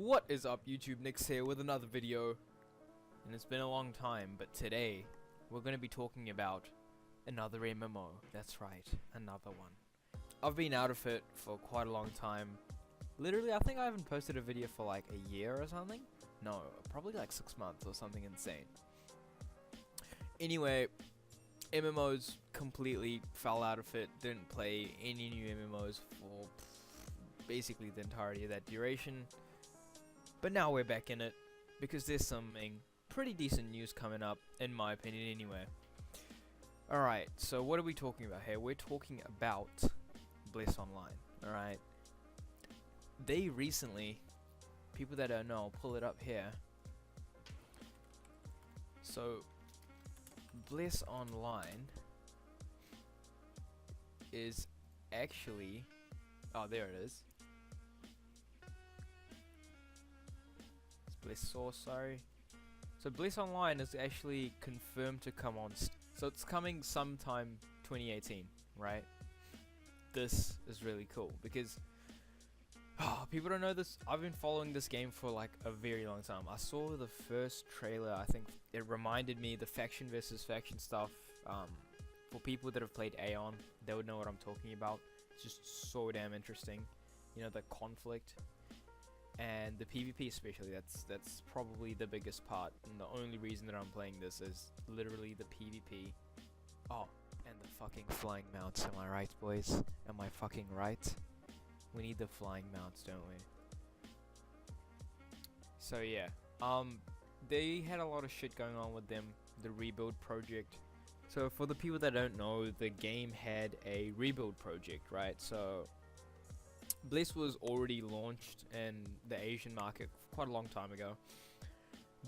What is up YouTube, Nyks here with another video, and it's been a long time, but today we're going to be talking about another MMO. That's right, another one. I've been out of it for quite a long time. Literally, I think I haven't posted a video for like a year or something. No, probably like 6 months or something insane. Anyway, MMOs completely fell out of it. Didn't play any new MMOs for basically the entirety of that duration. But now we're back in it, because there's something pretty decent news coming up, in my opinion anyway. Alright, so what are we talking about here? We're talking about Bliss Online, alright? They recently, people that don't know, I'll pull it up here. So, Bliss Online is actually, oh there it is. Bliss Source, sorry. So Bliss Online is actually confirmed to come on. So it's coming sometime 2018, right? This is really cool because people don't know this. I've been following this game for like a very long time. I saw the first trailer. I think it reminded me the faction versus faction stuff. For people that have played Aeon, they would know what I'm talking about. It's just so damn interesting. You know, the conflict. And the PvP especially, that's probably the biggest part, and the only reason that I'm playing this is literally the PvP. Oh, and the fucking flying mounts, am I right boys? Am I fucking right? We need the flying mounts, don't we? So yeah, they had a lot of shit going on with them, the rebuild project. So for the people that don't know, the game had a rebuild project, right? So Bliss was already launched in the Asian market quite a long time ago,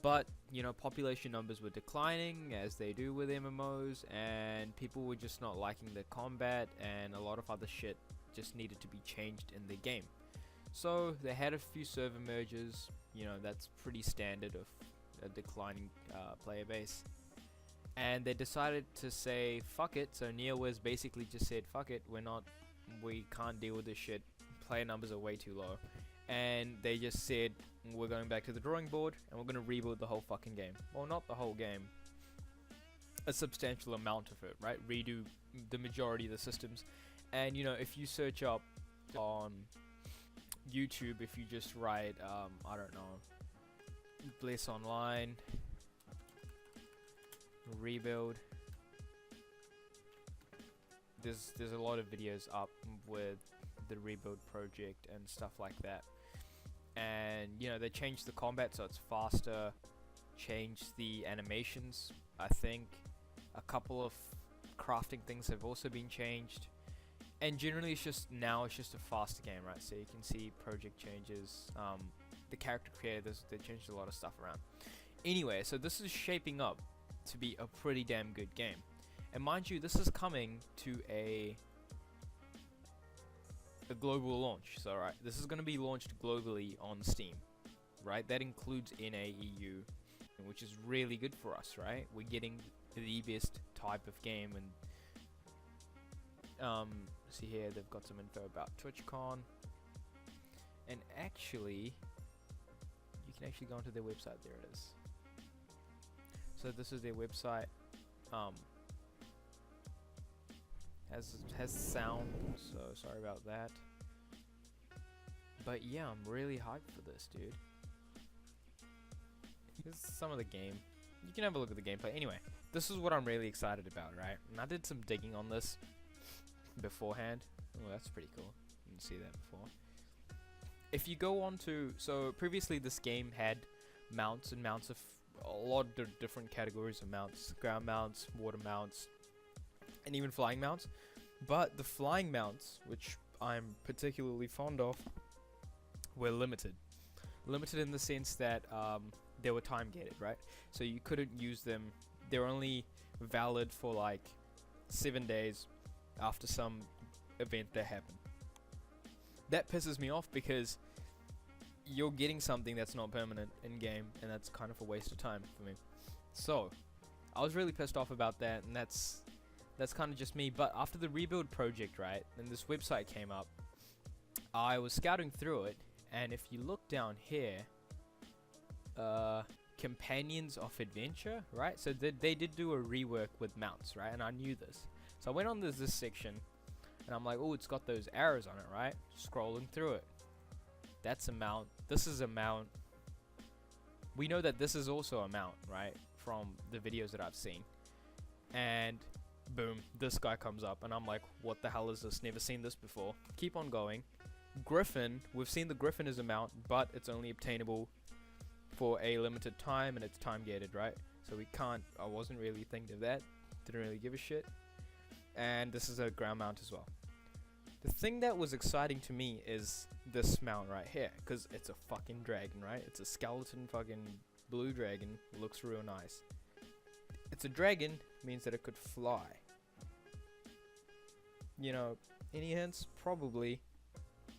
but you know, population numbers were declining as they do with MMOs, and people were just not liking the combat, and a lot of other shit just needed to be changed in the game. So they had a few server mergers, you know, that's pretty standard of a declining player base, and they decided to say fuck it. So NeoWiz basically just said fuck it, we can't deal with this shit. Player numbers are way too low, and they just said we're going back to the drawing board and we're going to rebuild the whole fucking game. Well, not the whole game, a substantial amount of it, right? Redo the majority of the systems. And you know, if you search up on YouTube, if you just write I don't know, Bliss Online rebuild, there's a lot of videos up with the rebuild project and stuff like that. And you know, they changed the combat so it's faster, changed the animations. I think a couple of crafting things have also been changed, and generally it's just a faster game, right? So you can see project changes, the character creators, they changed a lot of stuff around. Anyway, so this is shaping up to be a pretty damn good game. And mind you, this is coming to a global launch. So right, this is going to be launched globally on Steam, right? That includes NA, EU, which is really good for us, right? We're getting the best type of game. And see here, they've got some info about TwitchCon, and actually you can actually go onto their website. There it is. So this is their website. Has sound, so sorry about that. But yeah, I'm really hyped for this, dude. This is some of the game. You can have a look at the gameplay. Anyway, this is what I'm really excited about, right? And I did some digging on this beforehand. Oh, that's pretty cool. You didn't see that before. If you go on to, so previously this game had mounts and mounts of a lot of different categories of mounts. Ground mounts, water mounts, and even flying mounts. But the flying mounts, which I'm particularly fond of, were limited. Limited in the sense that they were time gated, right? So you couldn't use them. They're only valid for like 7 days after some event that happened. That pisses me off because you're getting something that's not permanent in game, and that's kind of a waste of time for me. So I was really pissed off about that, and that's kind of just me. But after the rebuild project, right, and this website came up, I was scouting through it, And if you look down here, companions of adventure, right? So they did do a rework with mounts, right? And I knew this, so I went on this section, and I'm like, oh, it's got those arrows on it, right? Scrolling through it, that's a mount. This is a mount. We know that this is also a mount, right? From the videos that I've seen. And boom, this guy comes up, and I'm like, what the hell is this? Never seen this before. Keep on going. Griffin, we've seen the Griffin as a mount, but it's only obtainable for a limited time, and it's time gated, right? So we can't, I wasn't really thinking of that, didn't really give a shit. And this is a ground mount as well. The thing that was exciting to me is this mount right here, because it's a fucking dragon, right? It's a skeleton fucking blue dragon, looks real nice. It's a dragon, means that it could fly. You know, any hints? Probably.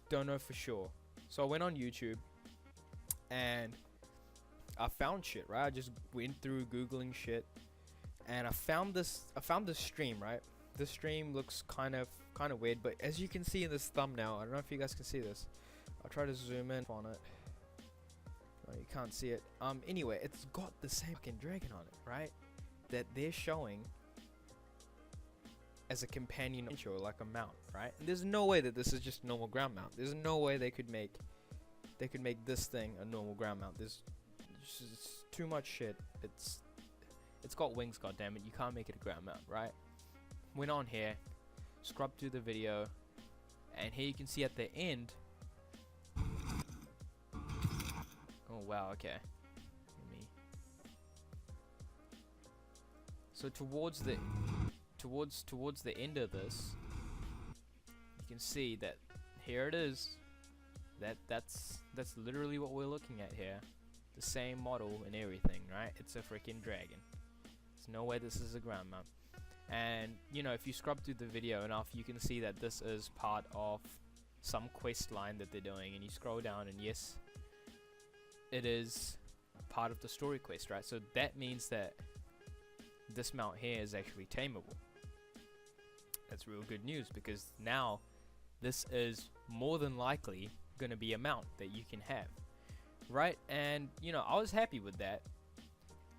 Don't know for sure. So I went on YouTube, and I found shit, right? I just went through googling shit, and I found this stream, right? This stream looks kind of weird, but as you can see in this thumbnail, I don't know if you guys can see this. I'll try to zoom in on it. Oh, you can't see it. Anyway, it's got the same fucking dragon on it, right? That they're showing as a companion show, like a mount, right? And there's no way that this is just normal ground mount. There's no way they could make this thing a normal ground mount. There's just too much shit. It's got wings, goddammit. You can't make it a ground mount, right? Went on here, scrubbed through the video, and here you can see at the end. Oh wow, okay. So towards the end of this, you can see that here it is. That's literally what we're looking at here. The same model and everything, right? It's a freaking dragon. There's no way this is a ground mount. And you know, if you scrub through the video enough, you can see that this is part of some quest line that they're doing, and you scroll down, and yes, it is part of the story quest, right? So that means that this mount here is actually tameable. That's real good news, because now this is more than likely gonna be a mount that you can have, right? And you know, I was happy with that,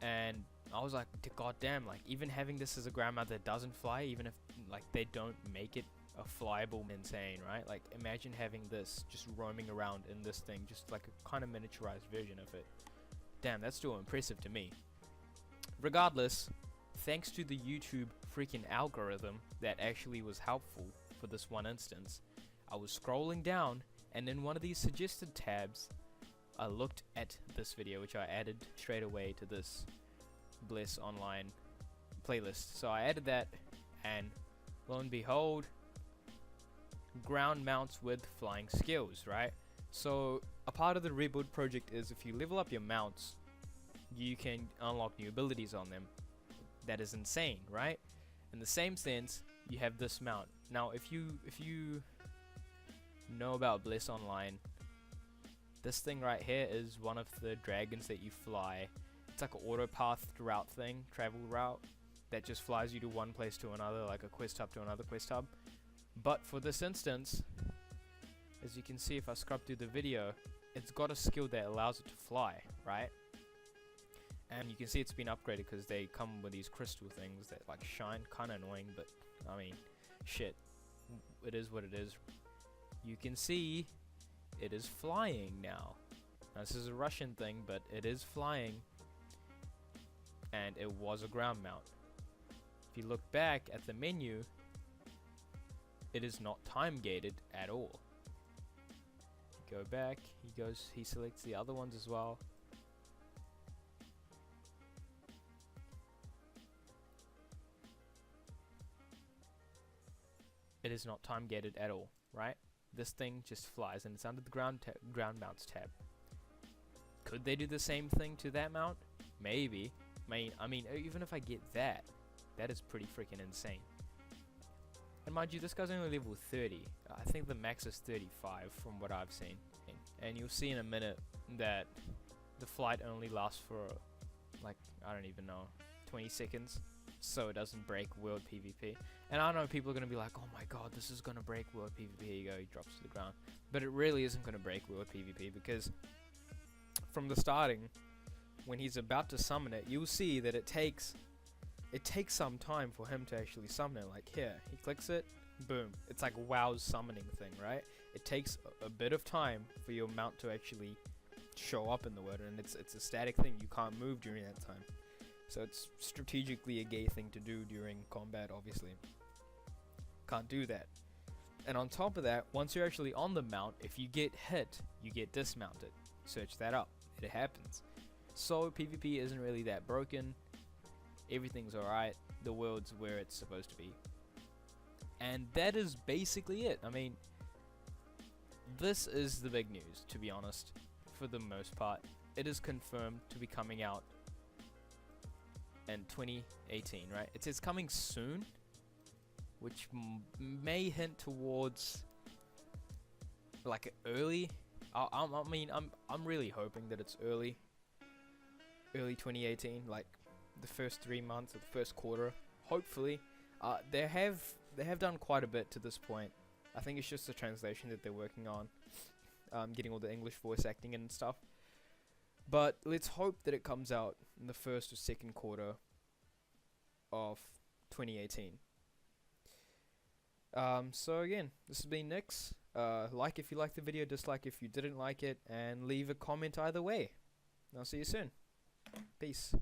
and I was like, god damn, like even having this as a ground mount that doesn't fly, even if like they don't make it a flyable, insane, right? Like imagine having this just roaming around in this thing, just like a kind of miniaturized version of it. Damn, that's still impressive to me. Regardless, thanks to the YouTube freaking algorithm that actually was helpful for this one instance, I was scrolling down, and in one of these suggested tabs, I looked at this video, which I added straight away to this Bliss Online playlist. So I added that, and lo and behold, ground mounts with flying skills, right? So a part of the Reboot project is if you level up your mounts, you can unlock new abilities on them. That is insane, right? In the same sense, you have this mount. Now, if you know about Bliss Online, this thing right here is one of the dragons that you fly. It's like an auto path route thing, travel route, that just flies you to one place to another, like a quest hub to another quest hub. But for this instance, as you can see if I scrub through the video, it's got a skill that allows it to fly, right? And you can see it's been upgraded because they come with these crystal things that like shine, kinda annoying, but I mean, shit, it is what it is. You can see it is flying now. Now this is a Russian thing, but it is flying, and it was a ground mount. If you look back at the menu, it is not time gated at all. Go back, he selects the other ones as well. It is not time gated at all, right? This thing just flies, and it's under the ground mounts tab. Could they do the same thing to that mount? Maybe. I mean, even if I get that, that is pretty freaking insane. And mind you, this guy's only level 30. I think the max is 35 from what I've seen. And you'll see in a minute that the flight only lasts for, like, I don't even know, 20 seconds. so it doesn't break world PvP. And I know people are gonna be like, oh my god, this is gonna break world PvP. Here you go, he drops to the ground. But it really isn't gonna break world PvP, because from the starting, when he's about to summon it, you'll see that it takes some time for him to actually summon it. Like here, he clicks it, boom. It's like WoW's summoning thing, right? It takes a bit of time for your mount to actually show up in the world, and it's a static thing. You can't move during that time. So it's strategically a gay thing to do during combat, obviously. Can't do that. And on top of that, once you're actually on the mount, if you get hit, you get dismounted. Search that up. It happens. So PvP isn't really that broken. Everything's alright. The world's where it's supposed to be. And that is basically it. I mean, this is the big news, to be honest, for the most part. It is confirmed to be coming out in 2018, right? It says coming soon, which may hint towards like early. I mean, I'm really hoping that it's early 2018, like the first 3 months or the first quarter. Hopefully, they have done quite a bit to this point. I think it's just the translation that they're working on, getting all the English voice acting and stuff. But let's hope that it comes out in the first or second quarter of 2018. So again, this has been Nyks. Like if you liked the video, dislike if you didn't like it, and leave a comment either way. I'll see you soon. Peace.